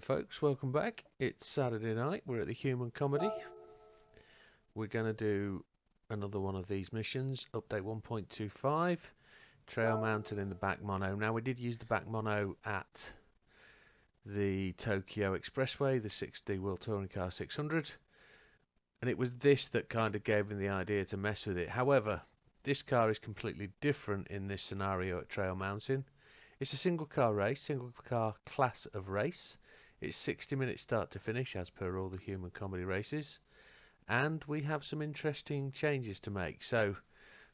folks, welcome back. It's Saturday night, we're at the Human Comedy. We're going to do another one of these missions, update 1.25, trail mounted in the back mono. Now we did use the back mono at the Tokyo Expressway, the 6D World Touring Car 600, and it was this that kind of gave me the idea to mess with it. However, this car is completely different in this scenario at trail mounting. It's a single car race, single car class of race. It's 60 minutes start to finish as per all the Human Comedy races. And we have some interesting changes to make. So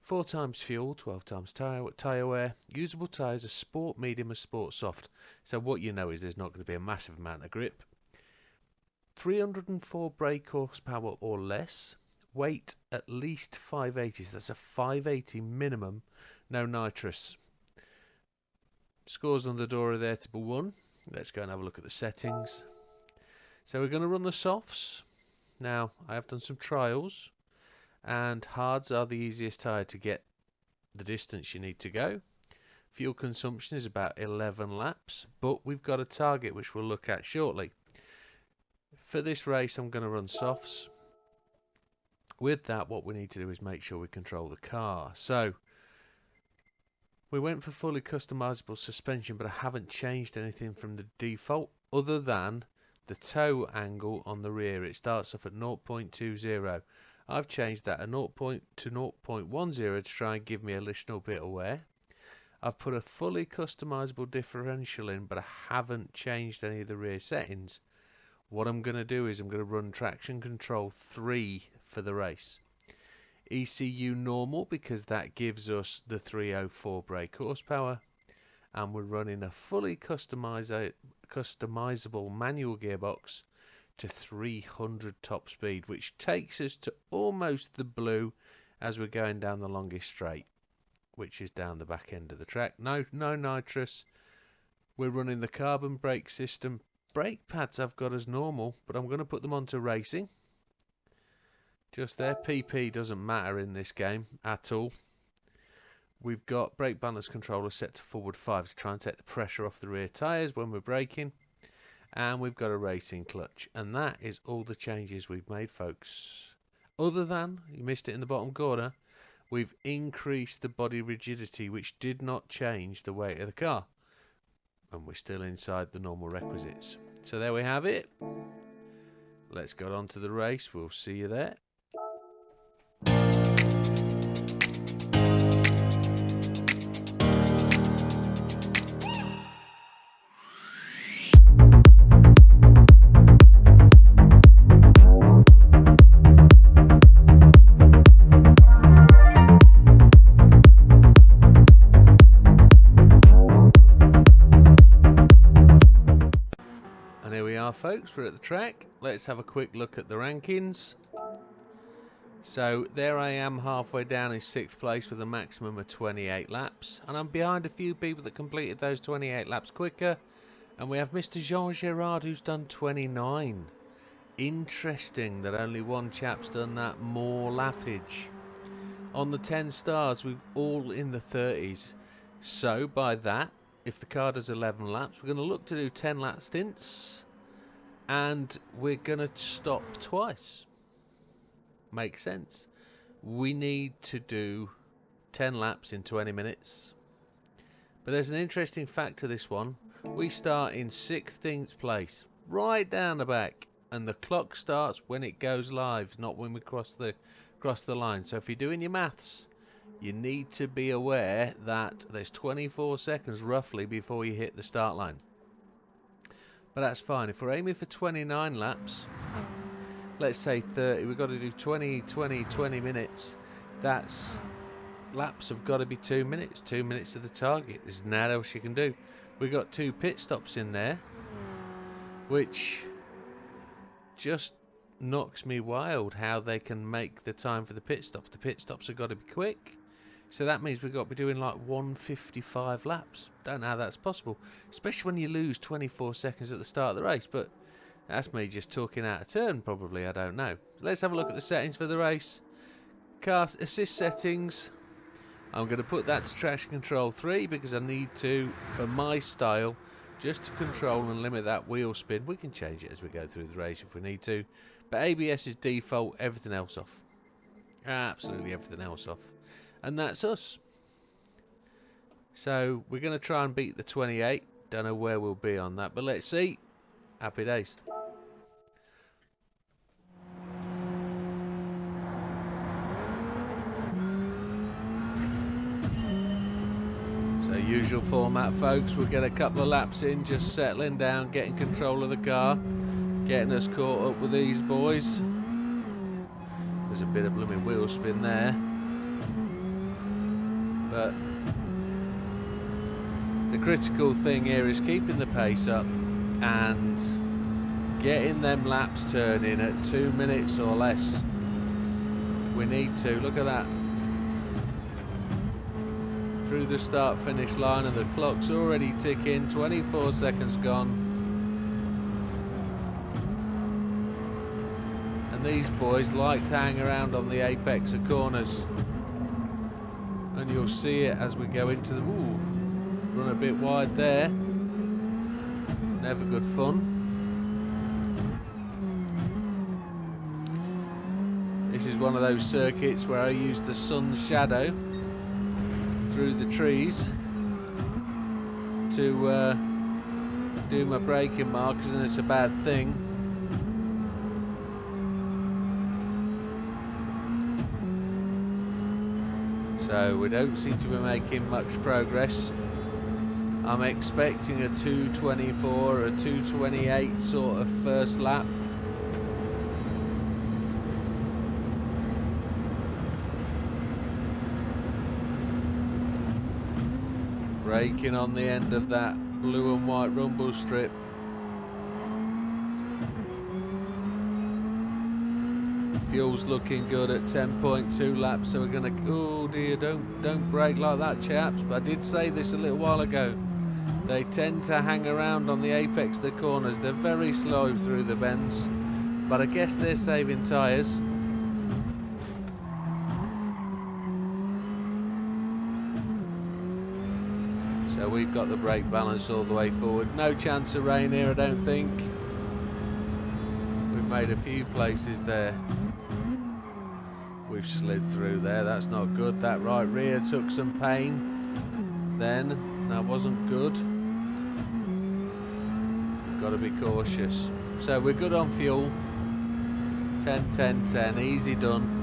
4 times fuel, 12 times tyre wear, usable tyres, a sport medium, a sport soft. So what you know is there's not going to be a massive amount of grip. 304 brake horsepower or less. Weight at least 580, so that's a 580 minimum, no nitrous. Scores on the door are there to be won. Let's go and have a look at the settings. So we're going to run the softs. Now, I have done some trials, and hards are the easiest tyre to get the distance you need to go. Fuel consumption is about 11 laps, but we've got a target which we'll look at shortly. For this race, I'm going to run softs. With that, what we need to do is make sure we control the car. So, we went for fully customizable suspension, but I haven't changed anything from the default other than the toe angle on the rear. It starts off at 0.20. I've changed that to 0.10 to try and give me a little bit of wear. I've put a fully customizable differential in, but I haven't changed any of the rear settings. What I'm going to do is I'm going to run traction control 3 for the race. ECU normal, because that gives us the 304 brake horsepower, and we're running a fully customizable manual gearbox to 300 top speed, which takes us to almost the blue as we're going down the longest straight, which is down the back end of the track. No nitrous. We're running the carbon brake system. Brake pads I've got as normal, but I'm going to put them onto racing. Just there, PP doesn't matter in this game at all. We've got brake balance controller set to forward 5 to try and take the pressure off the rear tyres when we're braking. And we've got a racing clutch. And that is all the changes we've made, folks. Other than, you missed it in the bottom corner, we've increased the body rigidity, which did not change the weight of the car. And we're still inside the normal requisites. So there we have it. Let's go on to the race. We'll see you there. And here we are, folks, we're at the track. Let's have a quick look at the rankings. So there I am, halfway down in 6th place with a maximum of 28 laps, and I'm behind a few people that completed those 28 laps quicker. And we have Mr. Jean Gerard, who's done 29. Interesting that only one chap's done that more lappage. On the 10 stars, we're all in the 30s. So by that, if the car does 11 laps, we're going to look to do 10 lap stints, and we're going to stop twice. Makes sense. We need to do 10 laps in 20 minutes. But there's an interesting fact to this one. We start in 16th place, right down the back, and the clock starts when it goes live, not when we cross the line. So if you're doing your maths, you need to be aware that there's 24 seconds roughly before you hit the start line. But that's fine. If we're aiming for 29 laps, let's say 30, we've got to do 20 minutes. That's laps have got to be 2 minutes. 2 minutes to the target. There's nothing else you can do. We've got 2 pit stops in there, which just knocks me wild how they can make the time for the pit stops. The pit stops have got to be quick. So that means we've got to be doing like 155 laps. Don't know how that's possible, especially when you lose 24 seconds at the start of the race. But that's me just talking out of turn, probably. I don't know. Let's have a look at the settings for the race. Car assist settings. I'm going to put that to traction control 3 because I need to, for my style, just to control and limit that wheel spin. We can change it as we go through the race if we need to, but ABS is default, everything else off. Absolutely everything else off. And that's us. So we're going to try and beat the 28. Don't know where we'll be on that, but let's see. Happy days. So usual format, folks. We'll get a couple of laps in, just settling down, getting control of the car, getting us caught up with these boys. There's a bit of blooming wheel spin there, but the critical thing here is keeping the pace up and getting them laps turning at 2 minutes or less. We need to. Look at that. Through the start finish line and the clock's already ticking. 24 seconds gone. And these boys like to hang around on the apex of corners. And you'll see it as we go into the... Ooh, run a bit wide there. Never good fun. This is one of those circuits where I use the sun's shadow through the trees to do my braking markers, and it's a bad thing. So we don't seem to be making much progress. I'm expecting a 2:24 or a 2:28 sort of first lap. Braking on the end of that blue and white rumble strip. Fuel's looking good at 10.2 laps, so we're gonna... Oh dear, don't brake like that, chaps. But I did say this a little while ago. They tend to hang around on the apex of the corners. They're very slow through the bends, but I guess they're saving tyres. So we've got the brake balance all the way forward. No chance of rain here, I don't think. We've made a few places there. We've slid through there, that's not good. That right rear took some pain then, that wasn't good. Got to be cautious. So we're good on fuel. 10, 10, 10, easy done.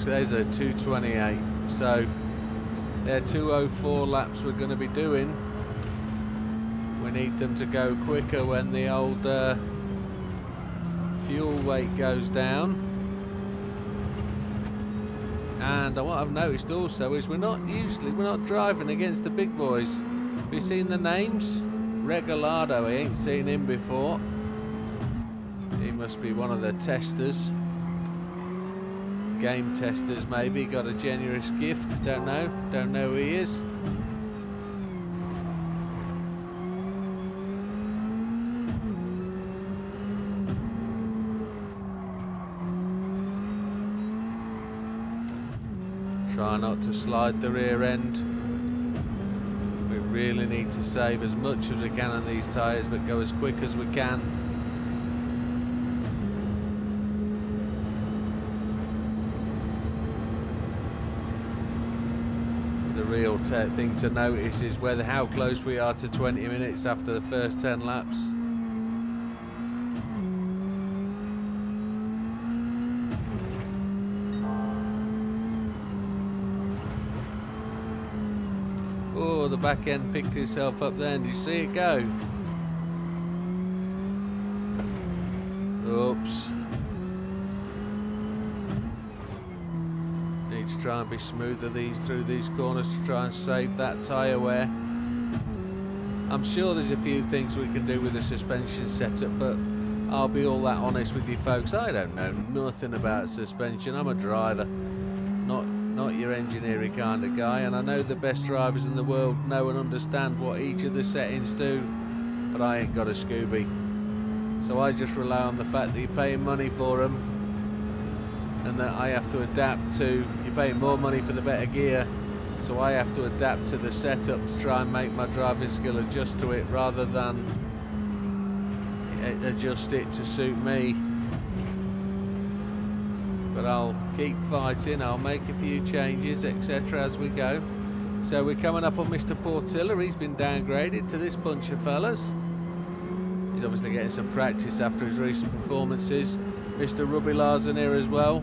There's a 2:28, so they're 2:04 laps we're going to be doing. We need them to go quicker when the old fuel weight goes down. And what I've noticed also is we're not driving against the big boys. Have you seen the names? Regalado, I ain't seen him before. He must be one of the testers. Game testers maybe, got a generous gift, don't know who he is. Try not to slide the rear end. We really need to save as much as we can on these tyres, but go as quick as we can. The real thing to notice is how close we are to 20 minutes after the first 10 laps. Oh, the back end picked itself up there, and you see it go? Oops. To try and be smoother through these corners to try and save that tyre wear. I'm sure there's a few things we can do with the suspension setup, but I'll be all that honest with you folks, I don't know nothing about suspension. I'm a driver, not your engineering kind of guy, and I know the best drivers in the world know and understand what each of the settings do, but I ain't got a Scooby, so I just rely on the fact that you're paying money for them, and that I have to adapt to. You're paying more money for the better gear, So I have to adapt to the setup to try and make my driving skill adjust to it rather than adjust it to suit me. But I'll keep fighting, I'll make a few changes, etc. as we go. So we're coming up on Mr. Portilla. He's been downgraded to this bunch of fellas. He's obviously getting some practice after his recent performances. Mr. Rubilar's in here as well.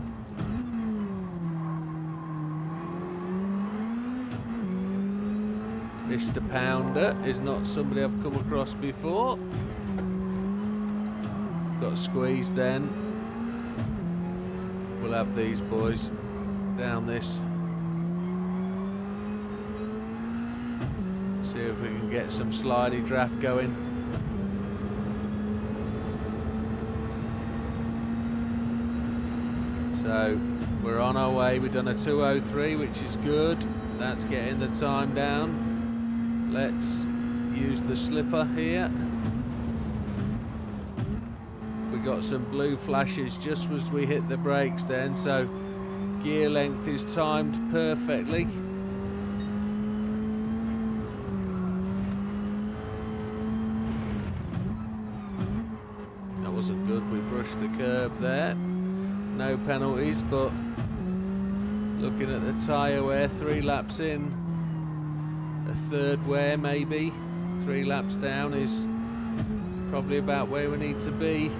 Mr. Pounder is not somebody I've come across before. Got squeezed then. We'll have these boys down this. See if we can get some slidey draft going. So we're on our way. We've done a 2:03, which is good. That's getting the time down. Let's use the slipper here. We got some blue flashes just as we hit the brakes then, so gear length is timed perfectly. That wasn't good, we brushed the curb there. No penalties, but looking at the tyre wear, 3 laps in, a third wear maybe, 3 laps down is probably about where we need to be.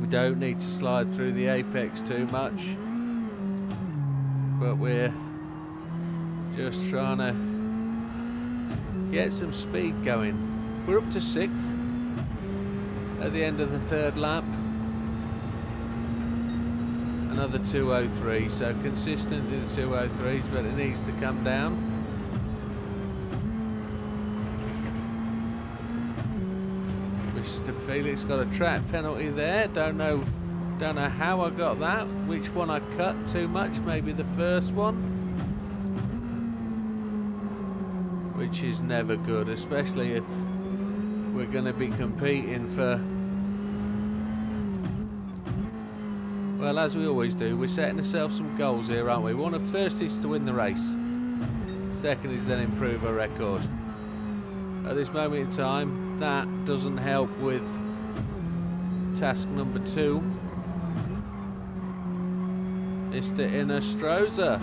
We don't need to slide through the apex too much, but we're just trying to get some speed going. We're up to 6th at the end of the 3rd lap. Another 2:03, so consistently the 2:03s, but it needs to come down. Mr. Felix got a track penalty there. Don't know how I got that. Which one I cut too much? Maybe the first one, which is never good, especially if we're going to be competing for. Well, as we always do, we're setting ourselves some goals here, aren't we? First is to win the race. Second is then improve our record. At this moment in time, that doesn't help with task number 2. Mr. Innestroza,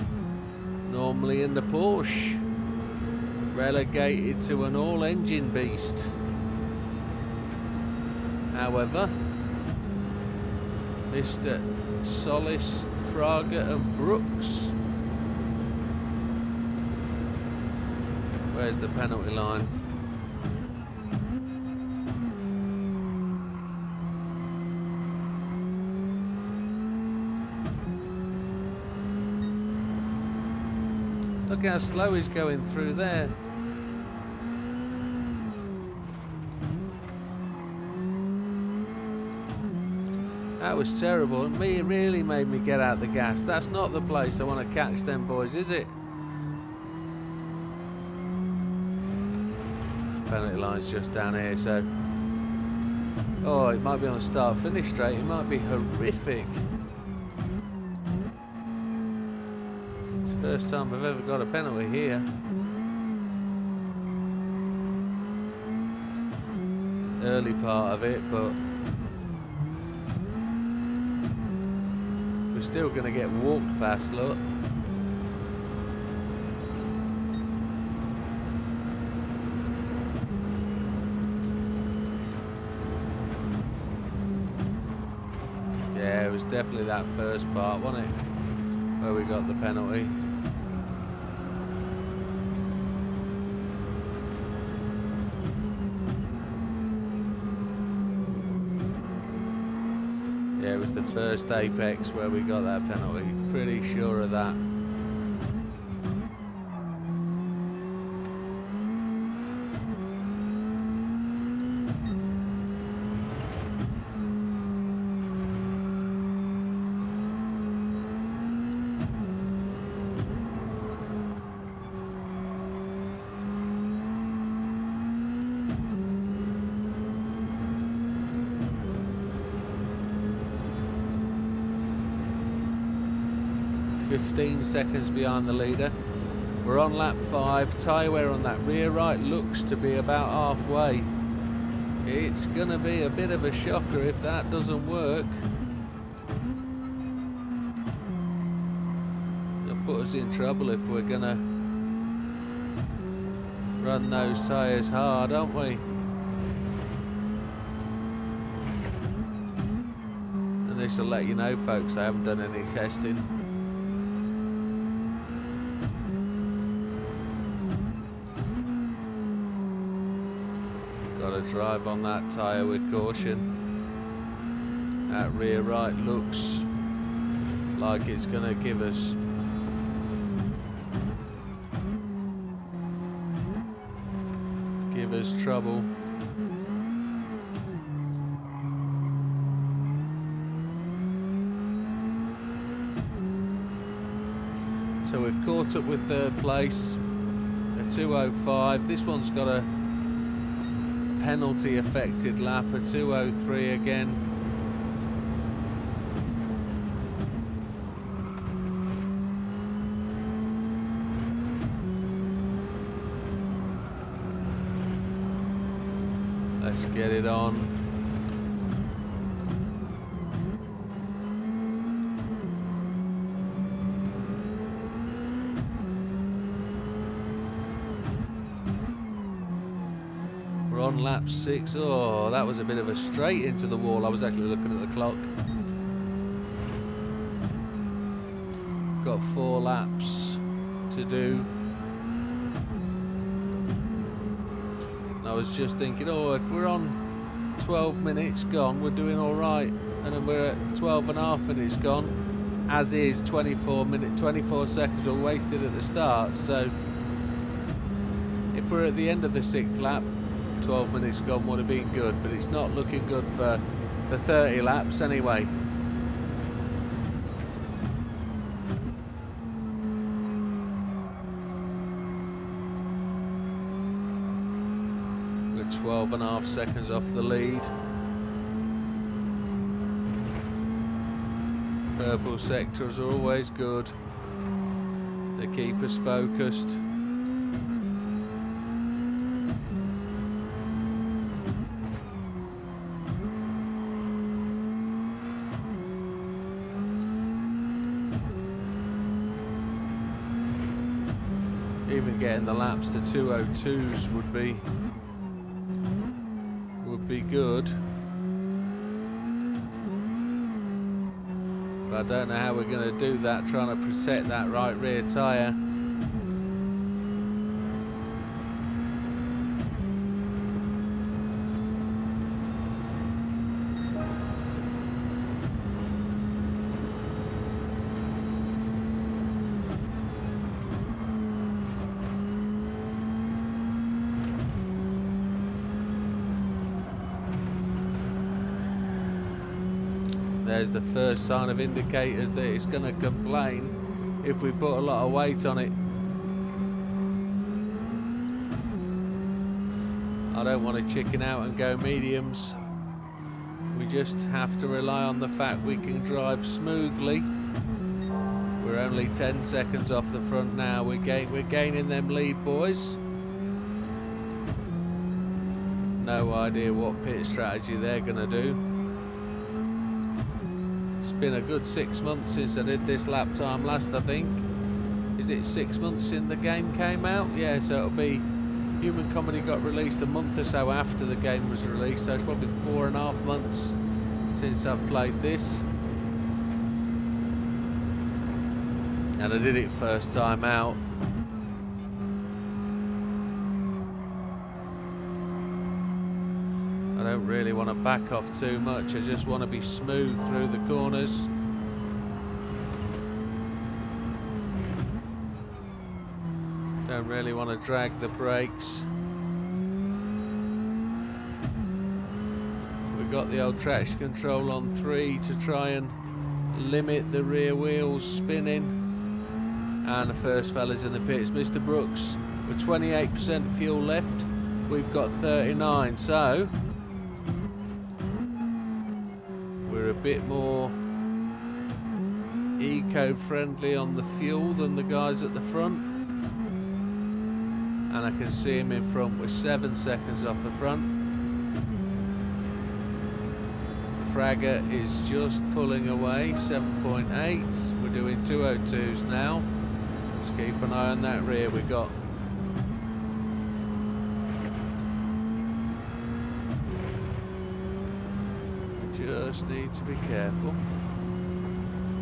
normally in the Porsche, relegated to an all-engine beast. However, Mr. Solis, Fraga and Brooks. Where's the penalty line? Look how slow he's going through there. That was terrible. It really made me get out the gas. That's not the place I want to catch them boys, is it? Penalty line's just down here, so... Oh, it might be on a start-finish straight. It might be horrific. It's the first time I've ever got a penalty here. Early part of it, but... we're still going to get walked past, look. Yeah, it was definitely that first part, wasn't it? Where we got the penalty. Yeah, it was the first apex where we got that penalty. Pretty sure of that. 15 seconds behind the leader. We're on lap 5. Tyre wear on that rear right looks to be about halfway. It's going to be a bit of a shocker if that doesn't work. It'll put us in trouble if we're going to run those tyres hard, aren't we? And this will let you know, folks, I haven't done any testing. Got to drive on that tyre with caution. That rear right looks like it's going to give us trouble. So we've caught up with third place, a 2:05. This one's got a penalty affected lap, a 2:03 again. Let's get it on. We're on lap 6. Oh, that was a bit of a straight into the wall. I was actually looking at the clock. Got 4 laps to do. I was just thinking, oh, if we're on 12 minutes gone, we're doing all right, and then we're at 12.5 minutes gone, as is 24 seconds were wasted at the start. So if we're at the end of the 6th lap, 12 minutes gone would have been good, but it's not looking good for 30 laps anyway. 12.5 seconds off the lead. Purple sectors are always good. They keep us focused. Even getting the laps to 2:02s would be good, but I don't know how we're going to do that, trying to protect that right rear tyre. There's the first sign of indicators that it's going to complain if we put a lot of weight on it. I don't want to chicken out and go mediums. We just have to rely on the fact we can drive smoothly. We're only 10 seconds off the front now. We're gaining them lead, boys. No idea what pit strategy they're going to do. It's been a good 6 months since I did this lap time last, I think. Is it 6 months since the game came out? Yeah, so it'll be... Human Comedy got released a month or so after the game was released, so it's probably 4.5 months since I've played this. And I did it first time out. I don't really want to back off too much, I just want to be smooth through the corners. Don't really want to drag the brakes. We've got the old traction control on 3 to try and limit the rear wheels spinning. And the first fella's in the pits, Mr. Brooks, with 28% fuel left. We've got 39, so we're a bit more eco-friendly on the fuel than the guys at the front, and I can see him in front with 7 seconds off the front. The fragger is just pulling away, 7.8. We're doing 202s now. Just keep an eye on that rear we got. Just need to be careful.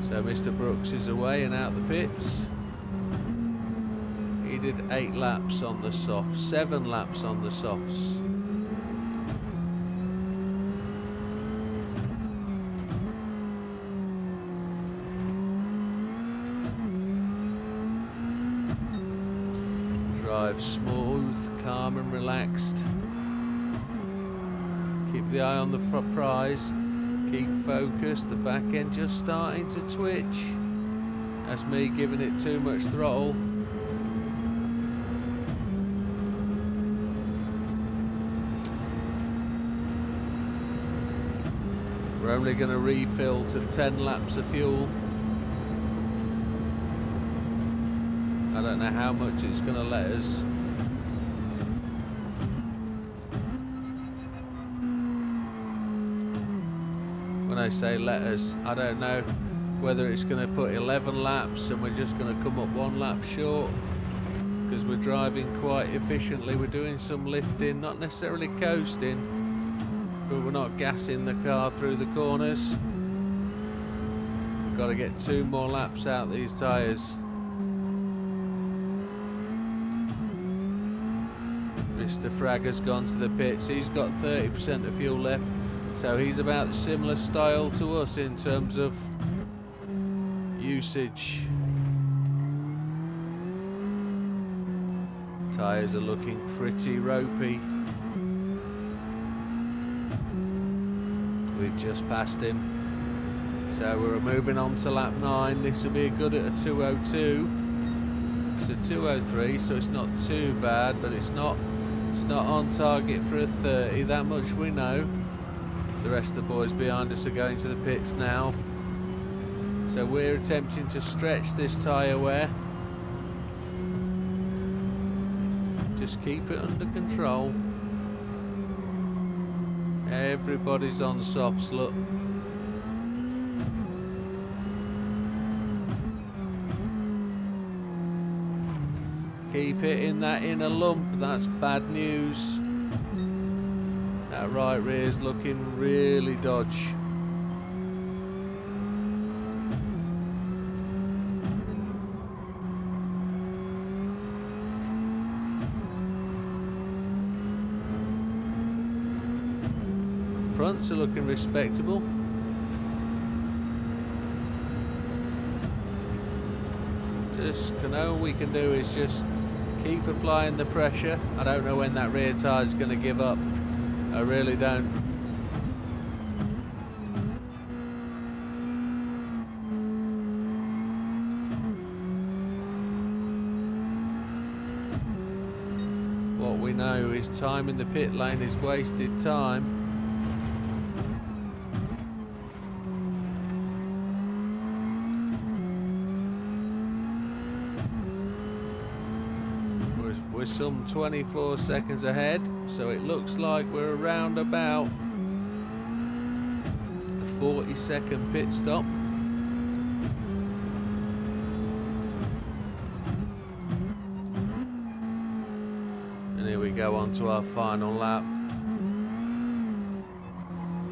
So Mr. Brooks is away and out the pits. He did 8 laps on the softs, 7 laps on the softs. Drive smooth, calm and relaxed. Keep the eye on the prize. Keep focused. The back end just starting to twitch. That's me giving it too much throttle. We're only going to refill to 10 laps of fuel. I don't know how much it's going to let us. When I say let us, I don't know whether it's going to put 11 laps and we're just going to come up 1 lap short, because we're driving quite efficiently. We're doing some lifting, not necessarily coasting, but we're not gassing the car through the corners. We've got to get 2 more laps out these tyres. Mr. Fragger's gone to the pits. He's got 30% of fuel left. So he's about similar style to us in terms of usage. Tyres are looking pretty ropey. We've just passed him. So we're moving on to lap 9. This will be good at a 202. It's a 203, so it's not too bad, but it's not on target for a 30. That much we know. The rest of the boys behind us are going to the pits now. So we're attempting to stretch this tyre wear. Just keep it under control. Everybody's on softs, look. Keep it in that inner lump, that's bad news. That right rear's looking really dodge. Fronts are looking respectable. All we can do is just keep applying the pressure. I don't know when that rear tyre's going to give up. I really don't. What we know is time in the pit lane is wasted time. We're some 24 seconds ahead, so it looks like we're around about a 40-second pit stop. And here we go on to our final lap.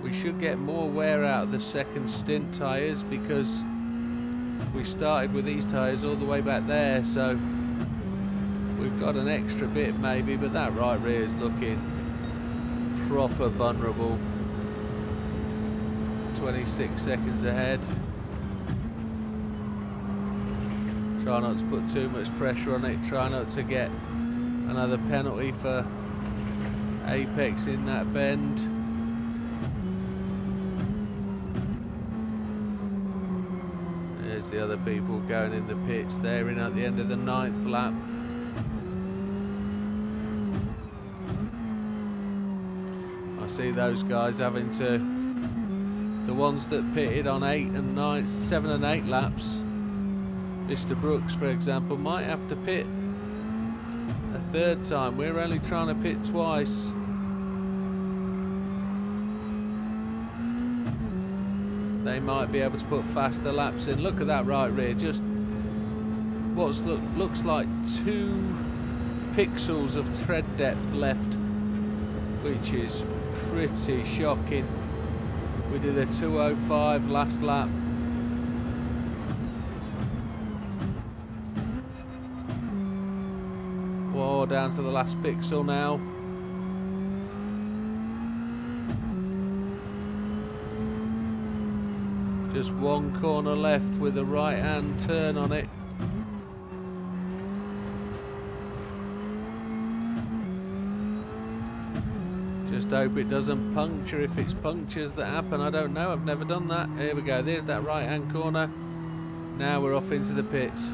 We should get more wear out of the second stint tyres, because we started with these tyres all the way back there, so we've got an extra bit maybe, but that right rear is looking proper vulnerable. 26 seconds ahead. Try not to put too much pressure on it. Try not to get another penalty for apex in that bend. There's the other people going in the pits. They're in at the end of the 9th lap. I see those guys having to The ones that pitted on 7 and 8 laps, Mr. Brooks for example, might have to pit a third time. We're only trying to pit twice. They might be able to put faster laps in. Look at that right rear, just what looks like 2 pixels of tread depth left, which is pretty shocking. We did a 2:05 last lap. Whoa, down to the last pixel now. Just 1 corner left with a right hand turn on it. Just hope it doesn't puncture. If it's punctures that happen, I don't know, I've never done that. Here we go, there's that right hand corner. Now we're off into the pits.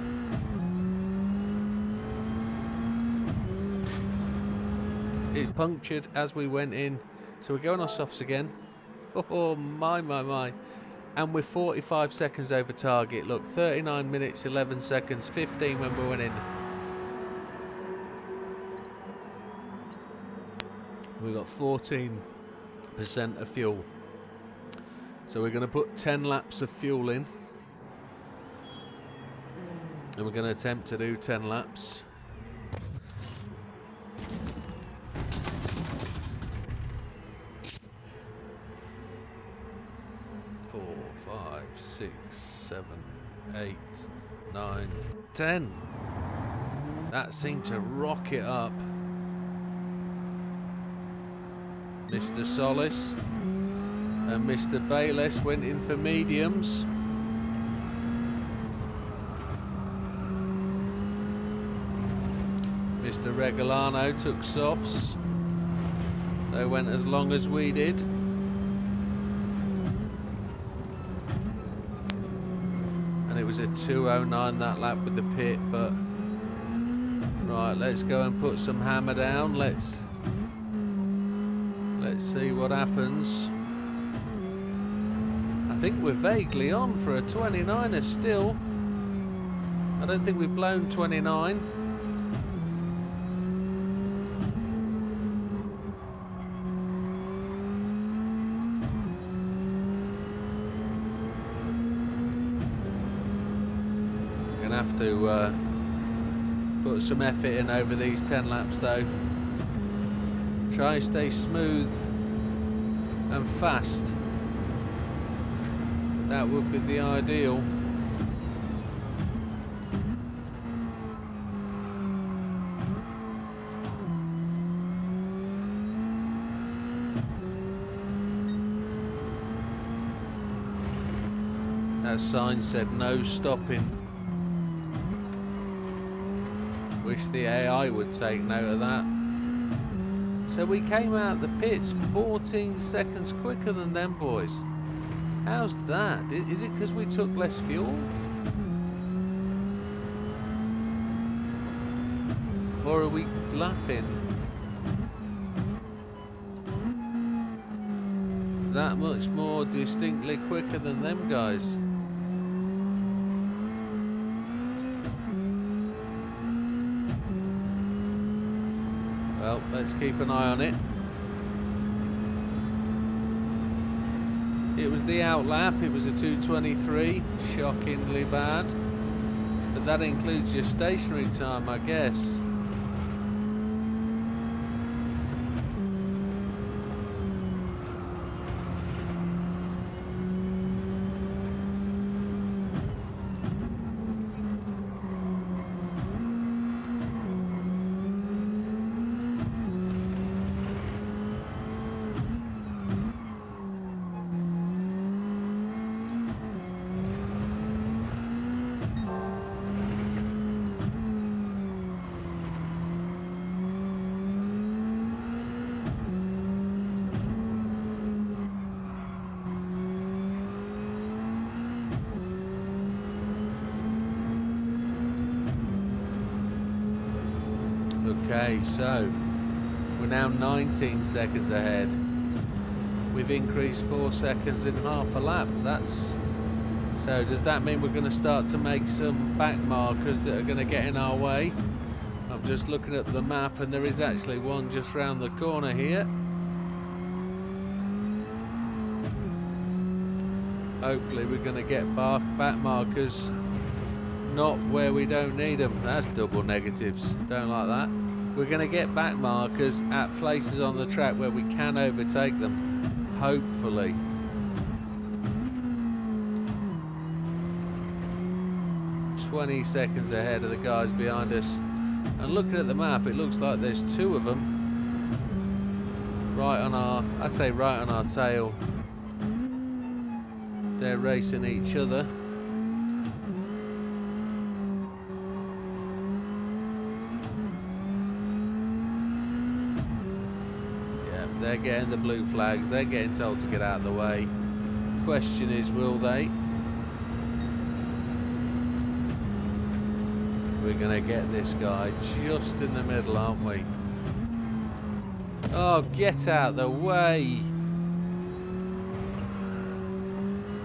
It punctured as we went in, so we're going off softs again. Oh my. And we're 45 seconds over target. Look, 39 minutes 11 seconds, 15 when we went in. We've got 14% of fuel, so we're going to put 10 laps of fuel in, and we're going to attempt to do 10 laps. Four, 5, 6, 7, 8, 9, 10. That seemed to rocket up. Mr. Solis and Mr. Bayless went in for mediums. Mr. Regalano took softs. They went as long as we did. And it was a 2:09 that lap with the pit, but right, let's go and put some hammer down. Let's see what happens. I think we're vaguely on for a 29er still. I don't think we've blown 29. We're gonna have to put some effort in over these 10 laps though. Try and stay smooth and fast. That would be the ideal. That sign said no stopping. Wish the AI would take note of that. So we came out the pits 14 seconds quicker than them boys. How's that? Is it because we took less fuel? Or are we lapping that much more distinctly quicker than them guys? Well, let's keep an eye on it. It was the outlap, it was a 2:23, shockingly bad. But that includes your stationary time, I guess. Okay, so we're now 19 seconds ahead. we've increased 4 seconds in half a lap. So does that mean we're going to start to make some back markers that are going to get in our way? I'm just looking at the map and there is actually one just round the corner here. Hopefully we're going to get back markers, not where we don't need them. That's double negatives, don't like that. We're going to get back markers at places on the track where we can overtake them, hopefully. "20 seconds ahead of the guys behind us." And looking at the map, it looks like there's 2 of them right on our, I say right on our tail. They're racing each other. Yeah, they're getting the blue flags. They're getting told to get out of the way. Question is, will they? We're going to get this guy just in the middle, aren't we? Oh, get out the way!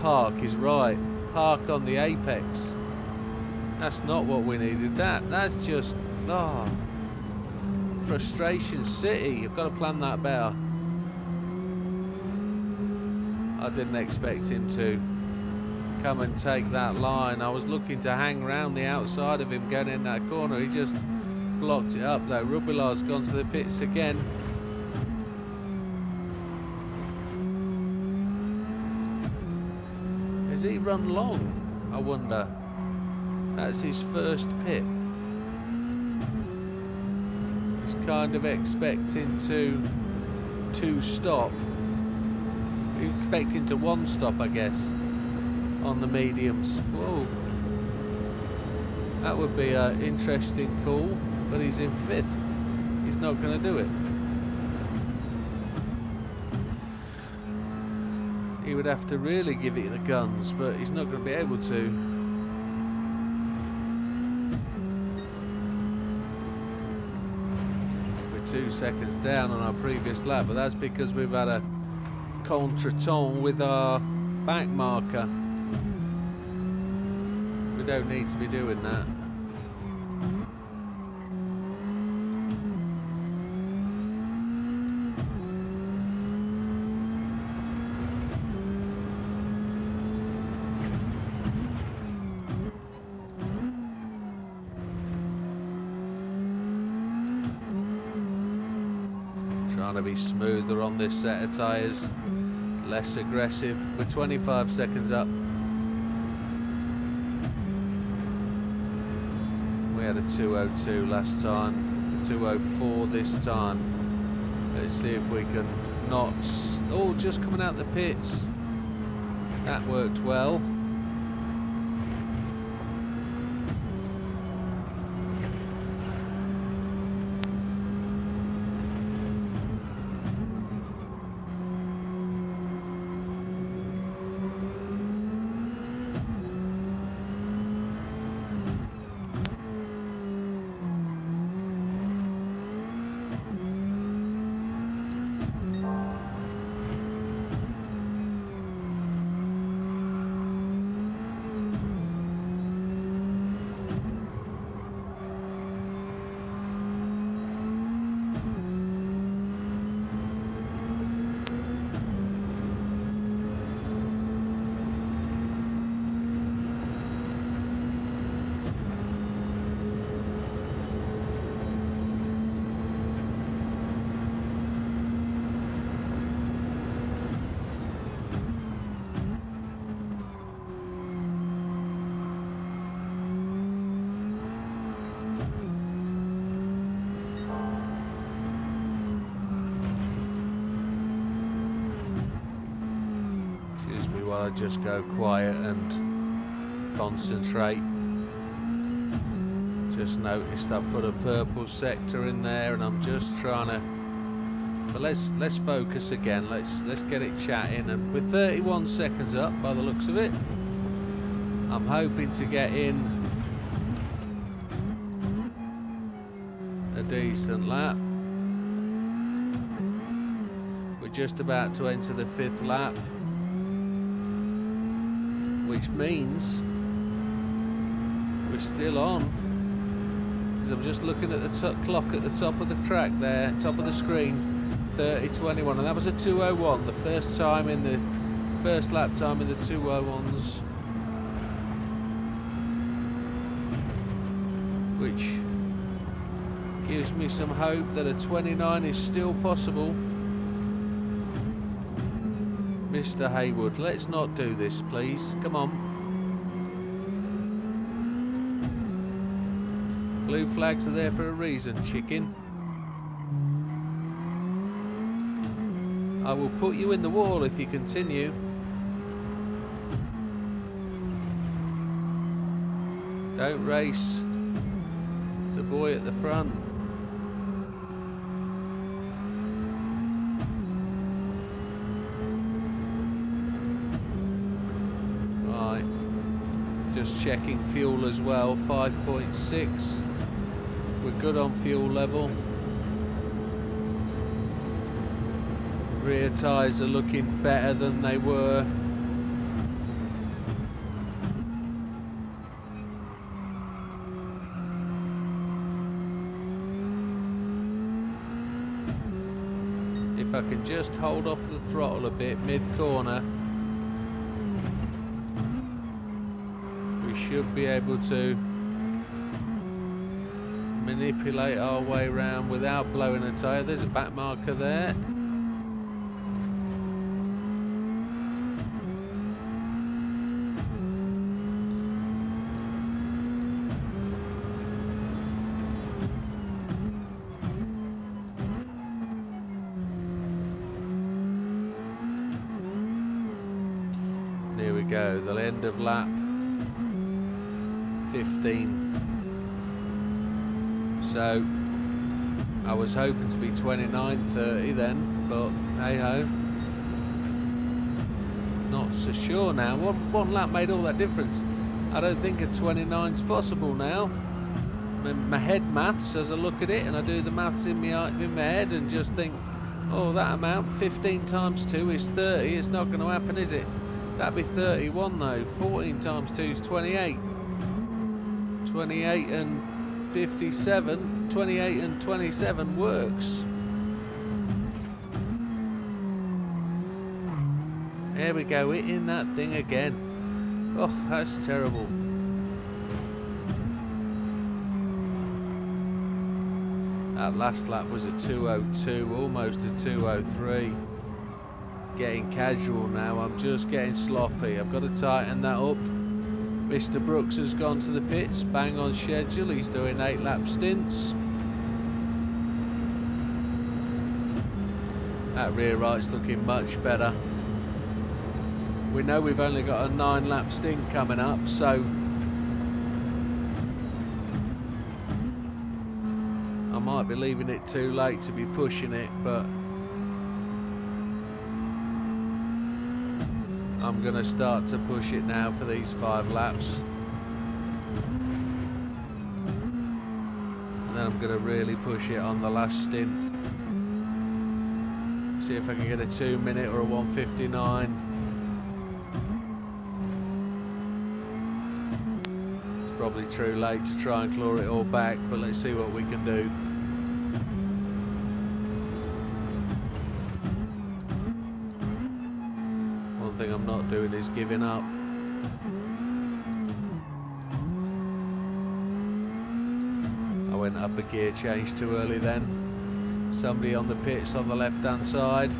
Park is right. Park on the apex. That's not what we needed. That's just... oh, frustration city. I've got to plan that better. I didn't expect him to come and take that line. I was looking to hang round the outside of him going in that corner. He just blocked it up though. Rubilar's gone to the pits again. Has he run long? I wonder. That's his first pit. He's kind of expecting to stop. He's expecting to 1 stop, I guess, on the mediums. Whoa, that would be an interesting call, but he's in 5th. He's not going to do it. He would have to really give it the guns, but he's not going to be able to. We're 2 seconds down on our previous lap, but that's because we've had a contretemps with our back marker. We don't need to be doing that. Trying to be smoother on this set of tyres, less aggressive. We're 25 seconds up. We had a 2:02 last time, a 2:04 this time. Let's see if we can not... oh, just coming out the pits. That worked well. I just go quiet and concentrate. Just noticed I put a purple sector in there, and I'm just trying to. But let's focus again. Let's get it chatting. And with 31 seconds up, by the looks of it, I'm hoping to get in a decent lap. We're just about to enter the 5th lap, which means we're still on, because I'm just looking at the clock at the top of the track there, top of the screen, 30:21, and that was a 2:01, the first time in the first lap time in the 2:01s, which gives me some hope that a 29 is still possible. Mr. Haywood, let's not do this, please. Come on. Blue flags are there for a reason, chicken. I will put you in the wall if you continue. Don't race the boy at the front. Right, just checking fuel as well, 5.6. We're good on fuel level. Rear tyres are looking better than they were. If I can just hold off the throttle a bit mid-corner, we should be able to manipulate our way around without blowing a tyre. There's a back marker there. Here we go, the end of lap 15. So I was hoping to be 29:30 then, but hey ho, not so sure now. One lap made all that difference. I don't think a 29's possible now. My head maths, as I look at it and I do the maths in my head and just think, oh, that amount, 15 times 2 is 30. It's not going to happen, is it? That'd be 31 though. 14 times 2 is 28. 28 and 57, 28 and 27 works. There we go, hitting that thing again. Oh, that's terrible. That last lap was a 2:02, almost a 2:03. Getting casual now, I'm just getting sloppy. I've got to tighten that up. Mr. Brooks has gone to the pits, bang on schedule. He's doing 8-lap stints. That rear right's looking much better. We know we've only got a 9-lap stint coming up, so I might be leaving it too late to be pushing it, but I'm going to start to push it now for these 5 laps. And then I'm going to really push it on the last stint. See if I can get a 2-minute or a 1:59. It's probably too late to try and claw it all back, but let's see what we can do. I'm not doing is giving up. I went up a gear change too early then. Somebody on the pits on the left hand side.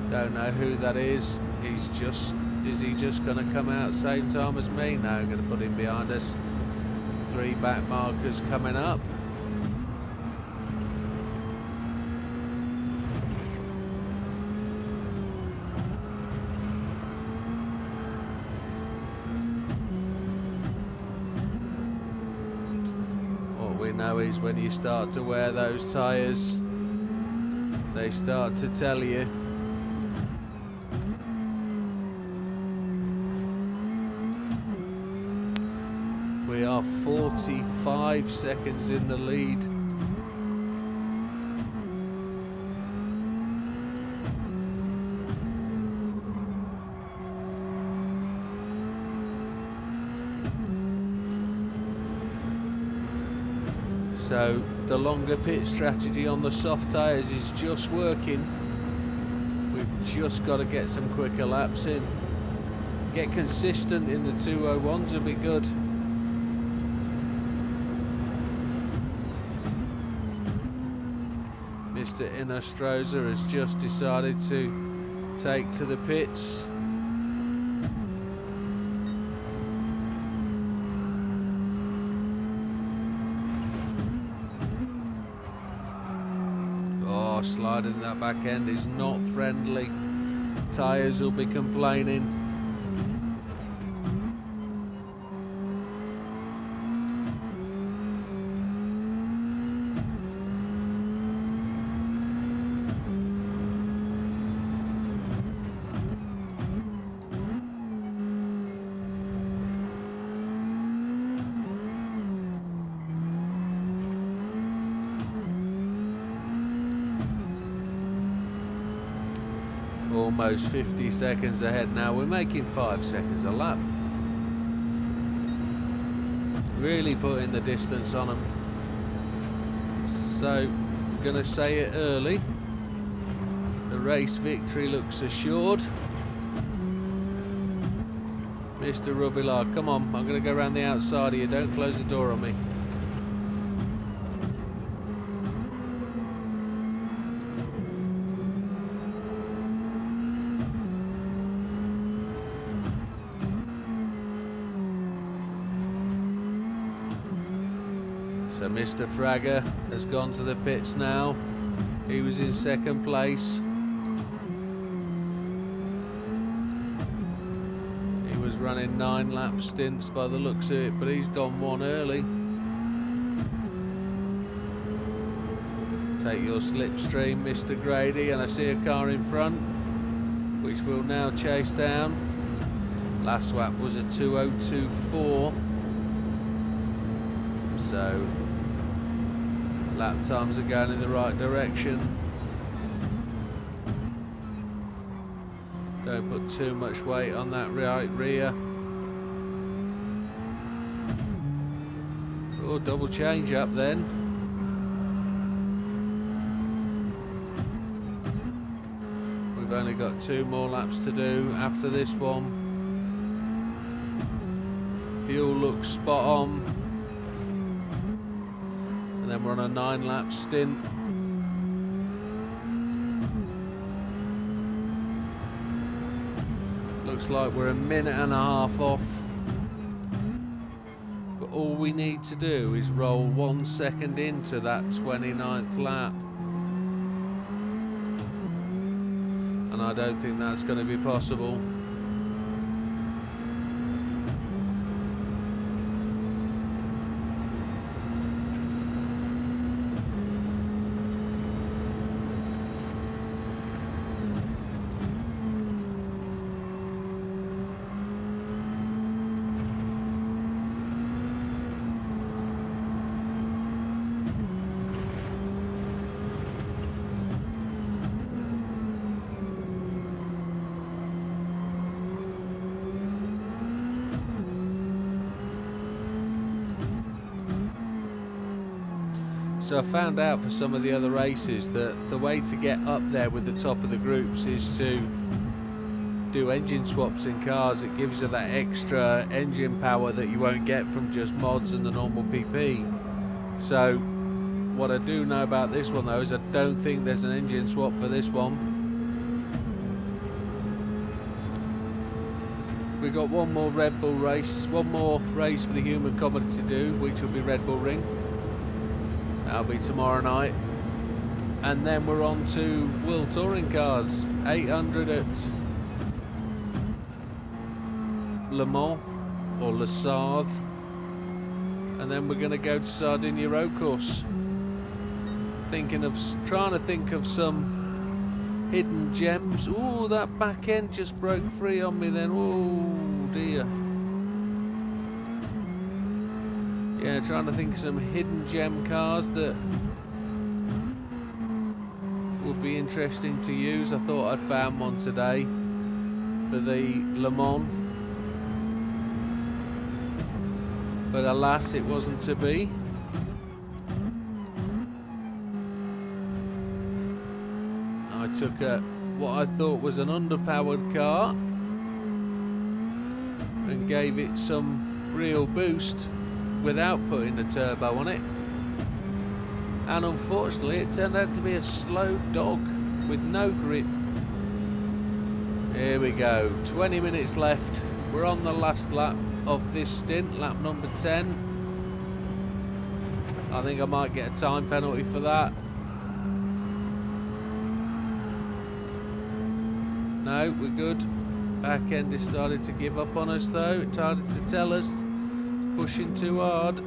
Don't know who that is. Is he just going to come out same time as me? No, I'm going to put him behind us. 3 back markers coming up. Know is when you start to wear those tyres, they start to tell you. We are 45 seconds in the lead. So the longer pit strategy on the soft tyres is just working. We've just got to get some quicker laps in. Get consistent in the 201s will be good. Mr. Innostroza has just decided to take to the pits. Oh, sliding that back end is not friendly. Tyres will be complaining. Almost 50 seconds ahead now. We're making 5 seconds a lap. Really putting the distance on them. So, I'm going to say it early. The race victory looks assured. Mr. Rubilar, come on. I'm going to go around the outside of you. Don't close the door on me. So Mr. Fragger has gone to the pits now. He was in second place. He was running 9 lap stints by the looks of it, but he's gone one early. Take your slipstream, Mr. Grady, and I see a car in front, which we'll now chase down. Last lap was a 2:02.4. So lap times are going in the right direction. Don't put too much weight on that right rear. Oh, double change up then. We've only got 2 more laps to do after this one. Fuel looks spot on. And then we're on a 9 lap stint. Looks like we're a minute and a half off. But all we need to do is roll 1 second into that 29th lap. And I don't think that's going to be possible. So I found out for some of the other races that the way to get up there with the top of the groups is to do engine swaps in cars. It gives you that extra engine power that you won't get from just mods and the normal PP. So what I do know about this one though is I don't think there's an engine swap for this one. We've got one more Red Bull race, one more race for the human comedy to do, which will be Red Bull Ring. That'll be tomorrow night. And then we're on to World Touring Cars, 800 at Le Mans or Le Sard. And then we're going to go to Sardinia Road Course. Trying to think of some hidden gems. Ooh, that back end just broke free on me then. Oh dear. Yeah, trying to think of some hidden gem cars that would be interesting to use. I thought I'd found one today for the Le Mans, but alas, it wasn't to be. took what I thought was an underpowered car and gave it some real boost without putting the turbo on it, and unfortunately it turned out to be a slow dog with no grip. Here we go, 20 minutes left. We're on the last lap of this stint, lap number 10. I think I might get a time penalty for that. No, we're good. Back end decided to give up on us though. It started to tell us pushing too hard.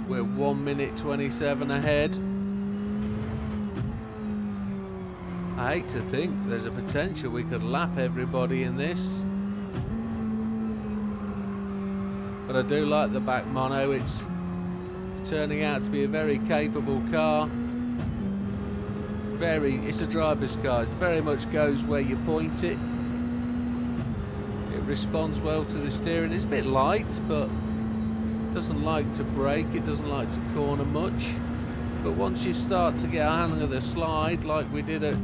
We're 1 minute 27 ahead. I hate to think there's a potential we could lap everybody in this, but I do like the back mono. It's turning out to be a very capable car. It's a driver's car. It very much goes where you point it. It responds well to the steering. It's a bit light, but it doesn't like to brake. It doesn't like to corner much. But once you start to get a hang of the slide, like we did at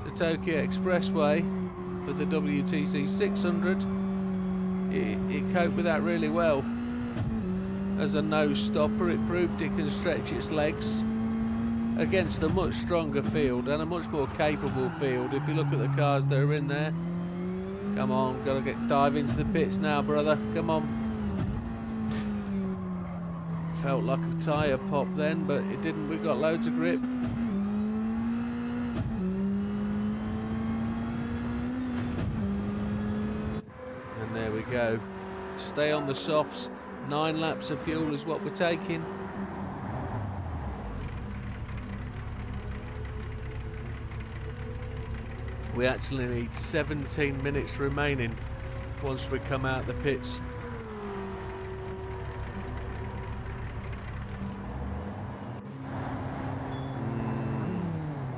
the Tokyo Expressway for the WTC 600, it coped with that really well. As a nose stopper, it proved it can stretch its legs against a much stronger field and a much more capable field. If you look at the cars that are in there, come on, gotta dive into the pits now, brother. Come on. Felt like a tyre pop then, but it didn't. We got loads of grip. And there we go. Stay on the softs. 9 laps of fuel is what we're taking. We actually need 17 minutes remaining once we come out the pits.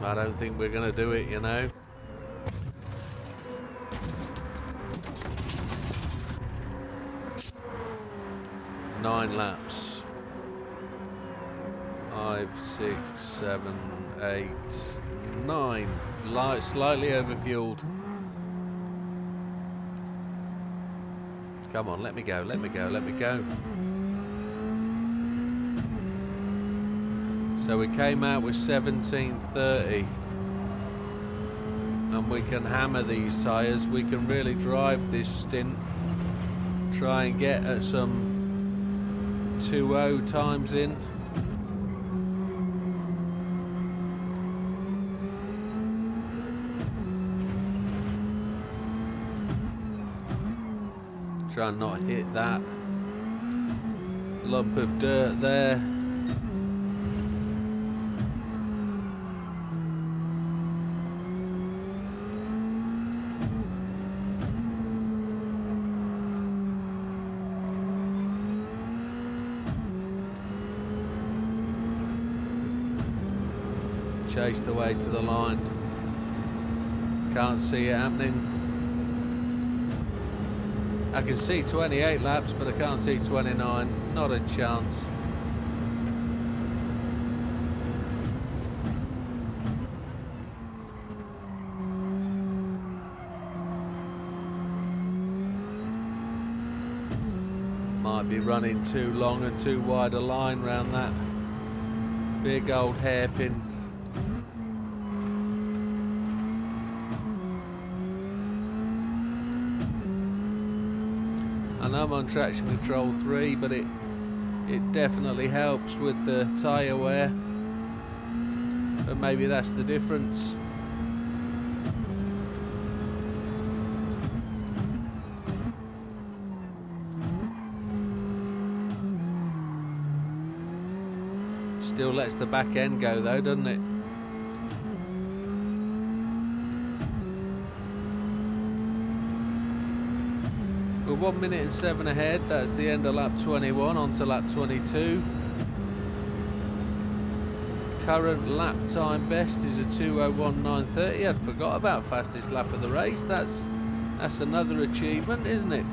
I don't think we're going to do it, you know. Nine laps. 5, 6, 7, 8, 9. Slightly overfueled. Come on, let me go, let me go, let me go. So we came out with 17:30, and we can hammer these tyres. We can really drive this stint, try and get at some 2:0 times in. Try and not hit that lump of dirt there. Chased away to the line. Can't see it happening. I can see 28 laps, but I can't see 29. Not a chance. Might be running too long and too wide a line round that big old hairpin. I know I'm on traction control 3, but it definitely helps with the tyre wear, but maybe that's the difference. Still lets the back end go though, doesn't it? We're 1 minute and 7 ahead. That's the end of lap 21, on to lap 22. Current lap time best is a 2:01.930. I'd forgot about fastest lap of the race. That's another achievement, isn't it?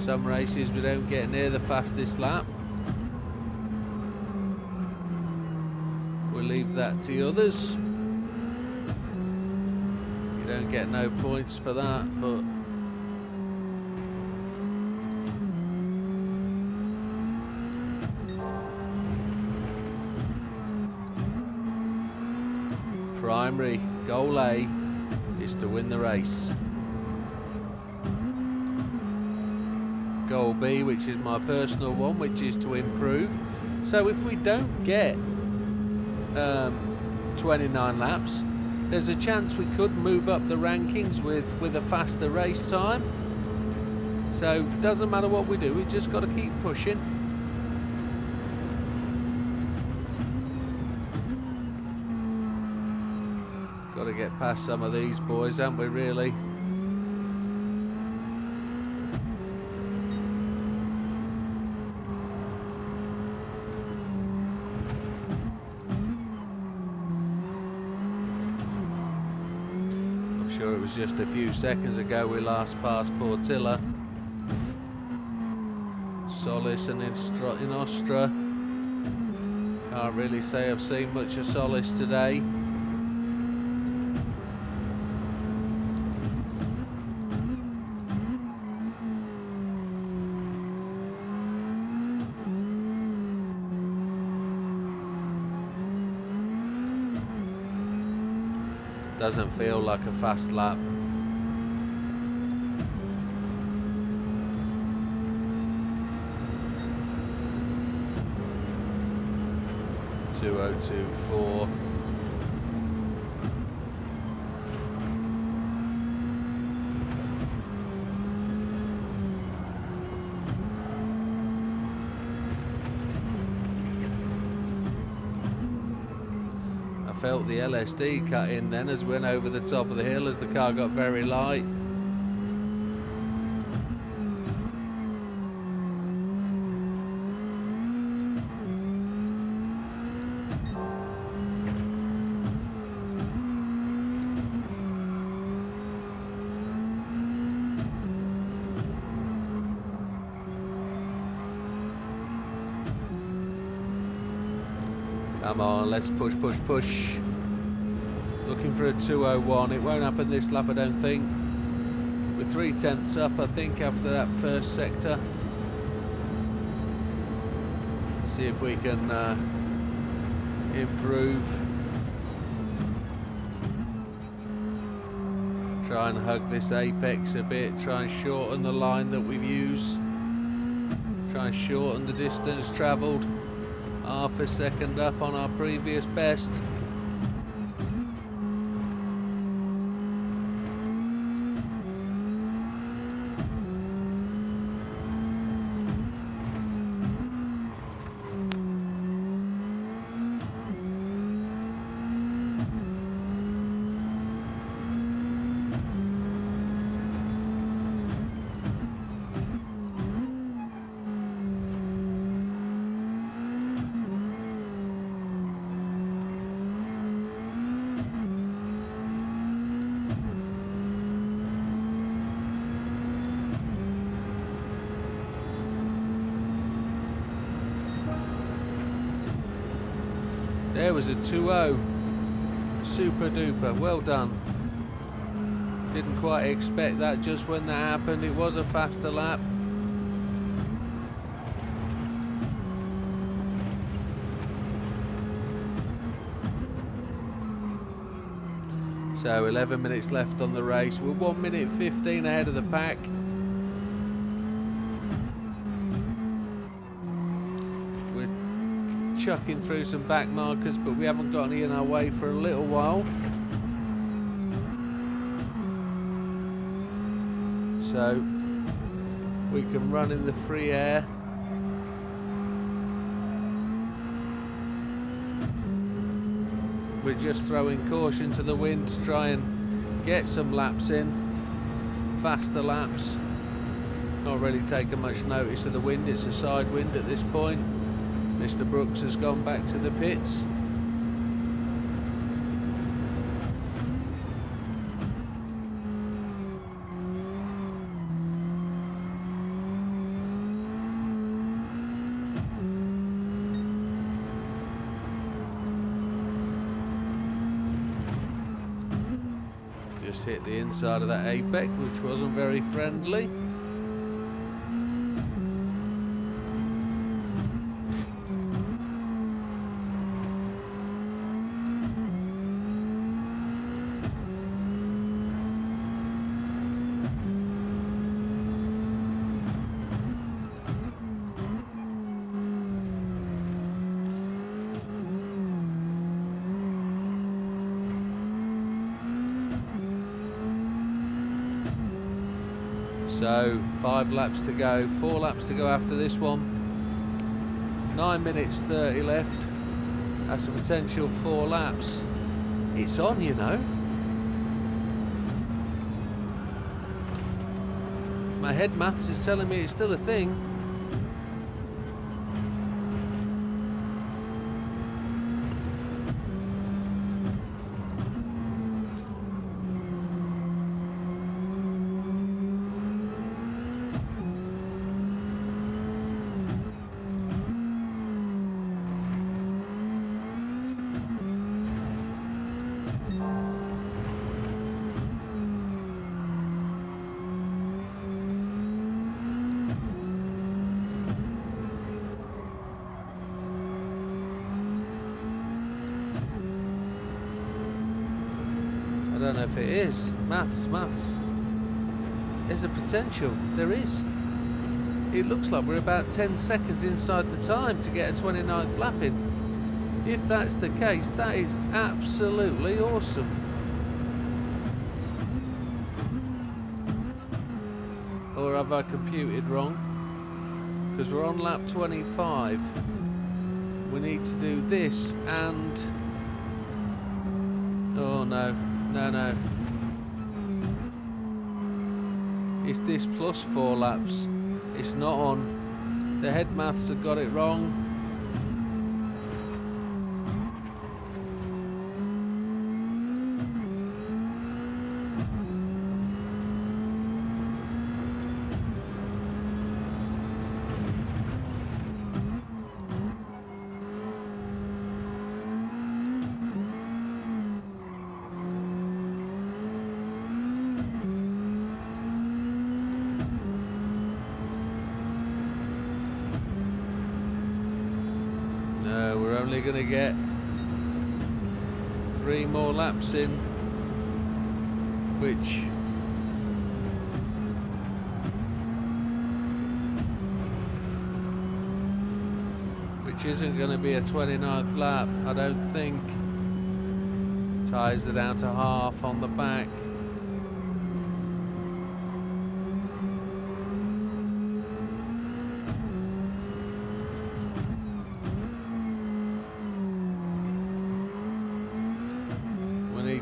Some races we don't get near the fastest lap. We'll leave that to the others. You don't get no points for that, but primary goal A is to win the race. Goal B, which is my personal one, which is to improve. So if we don't get 29 laps, there's a chance we could move up the rankings with a faster race time. So doesn't matter what we do, we just got to keep pushing. Got to get past some of these boys, haven't we, really? It was just a few seconds ago we last passed Portilla, Solis and in Ostra. Can't really say I've seen much of Solis today. Doesn't feel like a fast lap. .2024. Felt the LSD cut in then as we went over the top of the hill as the car got very light. Come on, let's push, push, push. Looking for a 2:01. It won't happen this lap, I don't think. We're 3/10 up, I think, after that first sector. See if we can improve. Try and hug this apex a bit. Try and shorten the line that we've used. Try and shorten the distance travelled. Half a second up on our previous best. There was a 2:0. Super duper, well done. Didn't quite expect that just when that happened. It was a faster lap. So 11 minutes left on the race. We're 1 minute 15 ahead of the pack. Chucking through some back markers, but we haven't got any in our way for a little while. So we can run in the free air. We're just throwing caution to the wind to try and get some laps in, faster laps. Not really taking much notice of the wind, it's a side wind at this point. Mr. Brooks has gone back to the pits. just hit the inside of that apex, which wasn't very friendly. So 5 laps to go, 4 laps to go after this one. 9 minutes 30 left. That's a potential 4 laps. It's on, you know. My head maths is telling me it's still a thing. I don't know if it is. Maths. There's a potential. There is. It looks like we're about 10 seconds inside the time to get a 29th lap in. If that's the case, that is absolutely awesome. Or have I computed wrong? Because we're on lap 25. We need to do this and... oh no. No. It's this plus 4 laps. It's not on. The head maths have got it wrong. We're only going to get 3 more laps in, which isn't going to be a 29th lap, I don't think. Tyres are down to half on the back.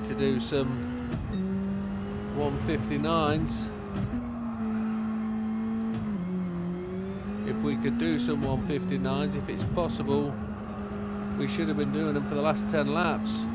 To do some 159s. If we could do some 159s, if it's possible, we should have been doing them for the last 10 laps.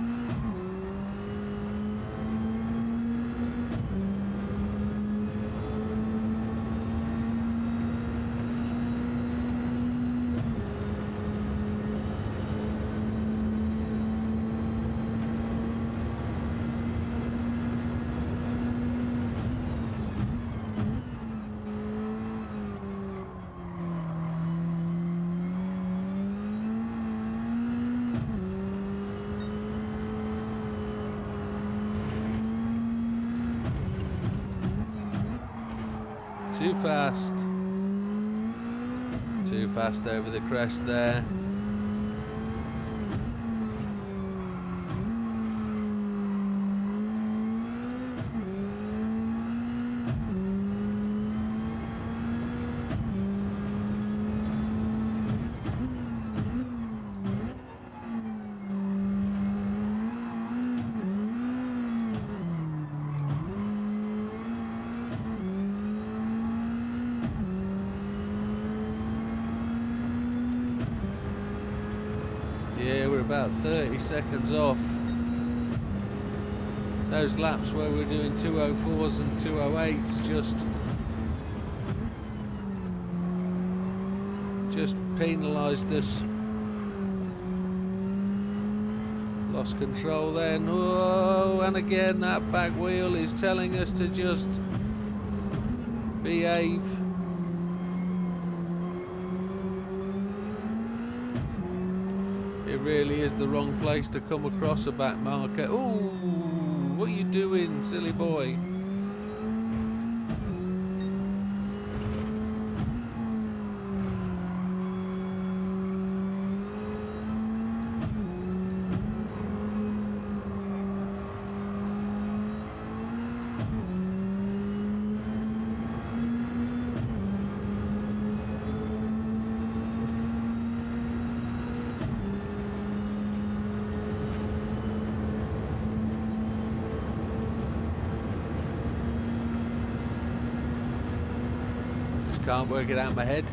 Too fast over the crest there. Yeah, we're about 30 seconds off. Those laps where we're doing 204s and 208s just penalised us. Lost control then. Whoa, and again that back wheel is telling us to just behave. It really is the wrong place to come across a back marker. Ooh, what are you doing, silly boy? Can't work it out in my head.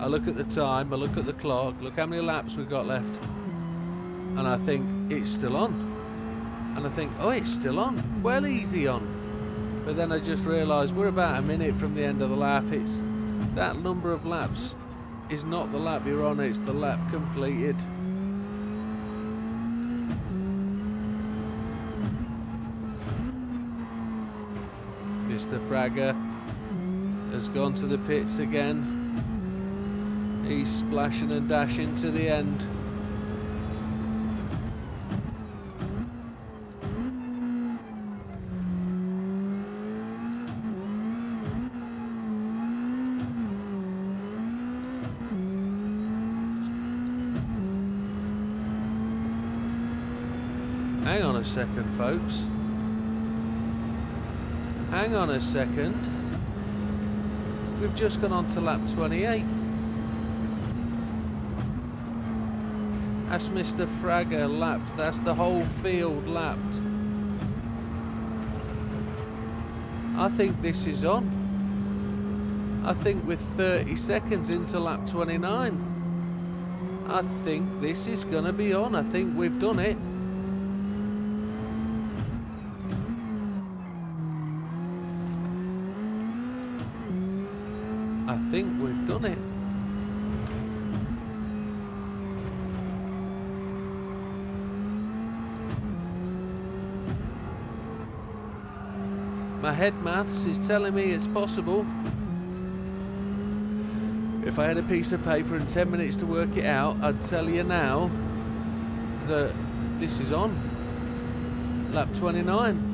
I look at the time, I look at the clock, look how many laps we've got left, and I think it's still on. And I think, oh, it's still on. Well, easy on. But then I just realised we're about a minute from the end of the lap. It's that number of laps is not the lap you're on, it's the lap completed. Mr. Fragger has gone to the pits again. He's splashing and dashing to the end. Hang on a second, folks. Hang on a second. We've just gone on to lap 28. That's Mr. Fragger lapped. That's the whole field lapped. I think this is on. I think we're 30 seconds into lap 29. I think this is going to be on. I think we've done it. I think we've done it. My head maths is telling me it's possible. If I had a piece of paper and 10 minutes to work it out, I'd tell you now that this is on. Lap 29.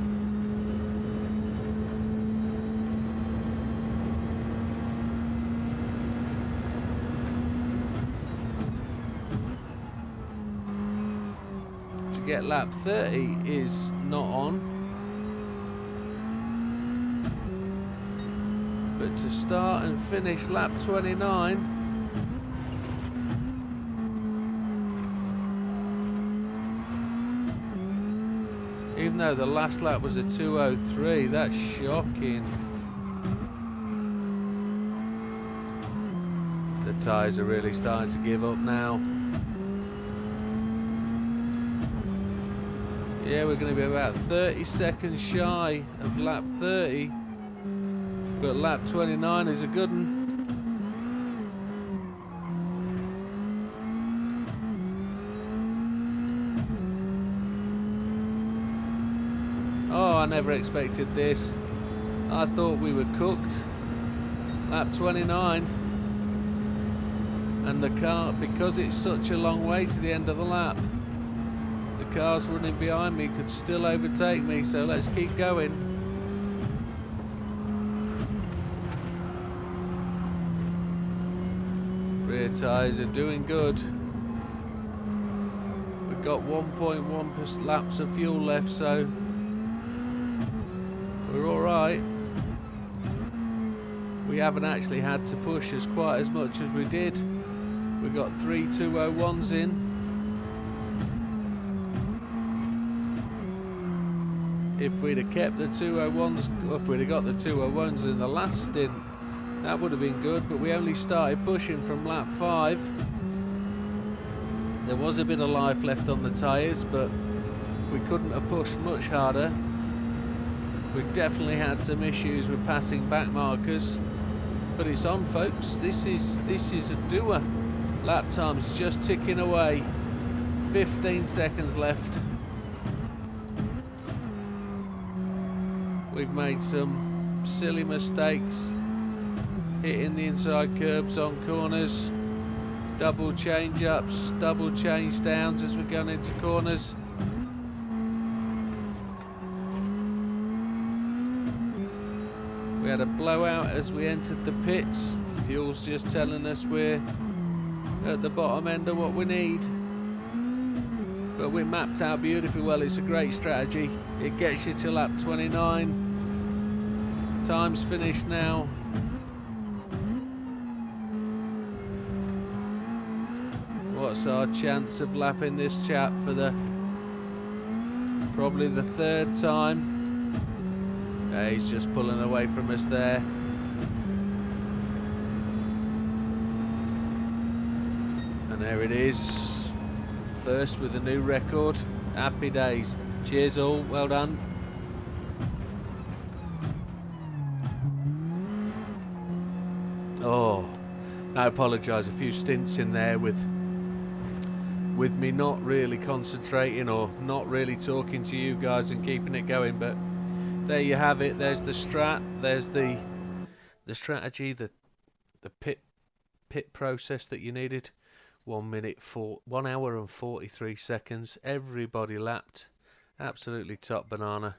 Get lap 30 is not on, but to start and finish lap 29, even though the last lap was a 2:03, that's shocking. The tyres are really starting to give up now. Yeah, we're going to be about 30 seconds shy of lap 30, but lap 29 is a good one. Oh, I never expected this. I thought we were cooked. Lap 29, and the car, because it's such a long way to the end of the lap, cars running behind me could still overtake me, so let's keep going. Rear tyres are doing good. We've got 1.1 laps of fuel left, so we're alright. We haven't actually had to push as quite as much as we did. We got 3 201s in. If we'd have kept the 201s, if we'd have got the 201s in the last stint, that would have been good, but we only started pushing from lap 5. There was a bit of life left on the tyres, but we couldn't have pushed much harder. We definitely had some issues with passing back markers, but it's on, folks. This is a doer. Lap time's just ticking away. 15 seconds left. We've made some silly mistakes, hitting the inside curbs on corners, double change ups, double change downs as we're going into corners. We had a blowout as we entered the pits. Fuel's just telling us we're at the bottom end of what we need. But we mapped out beautifully well. It's a great strategy. It gets you to lap 29. Time's finished now. What's our chance of lapping this chap for probably the third time? He's just pulling away from us there. And there it is. First with a new record. Happy days. Cheers all. Well done. Oh, I apologise. A few stints in there with me not really concentrating or not really talking to you guys and keeping it going, but there you have it. There's the strat. There's the strategy, the pit process that you needed. 1 hour and 43 seconds. Everybody lapped. Absolutely top banana.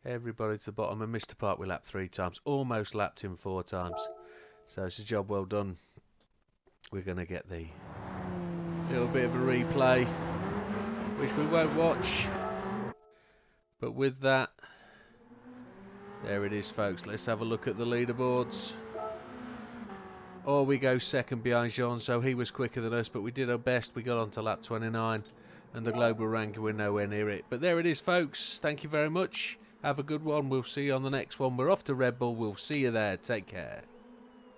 Everybody to the bottom, and Mr. Park we lapped 3 times. Almost lapped him 4 times. So it's a job well done. We're going to get the little bit of a replay, which we won't watch. But with that, there it is, folks. Let's have a look at the leaderboards. Oh, we go second behind Jean, so he was quicker than us, but we did our best. We got on to lap 29, and the global ranking, we're nowhere near it. But there it is, folks. Thank you very much. Have a good one. We'll see you on the next one. We're off to Red Bull. We'll see you there. Take care.